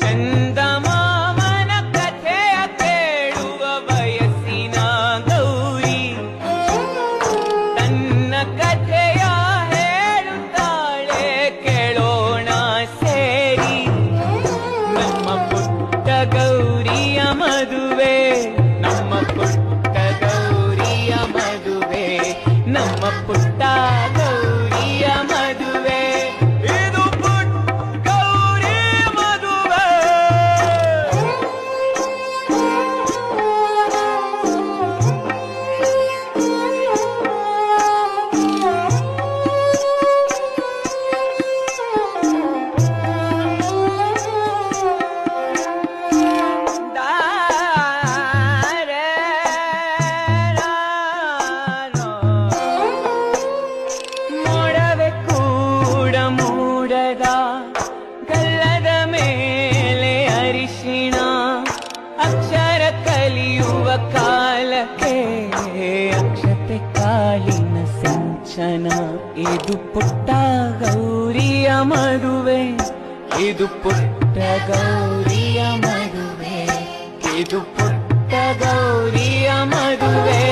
ಚಂದಮಾಮನ ಕಥೆಯ ಕೇಳುವ ವಯಸ್ಸಿನ ಗೌರಿ ತನ್ನ ಕಥೆಯ ಹೇಳುತ್ತಾಳೆ, ಕೇಳೋಣ ಸೇರಿ. ನಮ್ಮ ಪುಟ್ಟ ಗೌರಿಯ ಮದುವೆ, ನಮ್ಮ ಪುಟ್ಟ ಗೌರಿಯ ಮದುವೆ, ನಮ್ಮ ಪುಟ್ಟ ಗೌರಿಯ ಮದುವೆ. ಇದು ಪುಟ್ಟ ಗೌರಿ ಮದುವೆ. ಮೊಡವೆ ಕೂಡ ಮೂಡದ ಗಲ್ಲದ ಮೇಲೆ ಅರಿಶಿಣ, ಅಕ್ಷರ ಕಲಿಯುವ ಕಾಲಕ್ಕೆ ಅಕ್ಷತೆ ಕಾಲಿನ ಸಿಂಚನ. ಇದು ಪುಟ್ಟ ಗೌರಿಯ ಮದುವೆ, ಇದು ಪುಟ್ಟ ಗೌರಿಯ ಮದುವೆ, ಇದು ಪುಟ್ಟ ಗೌರಿಯ ಮದುವೆ.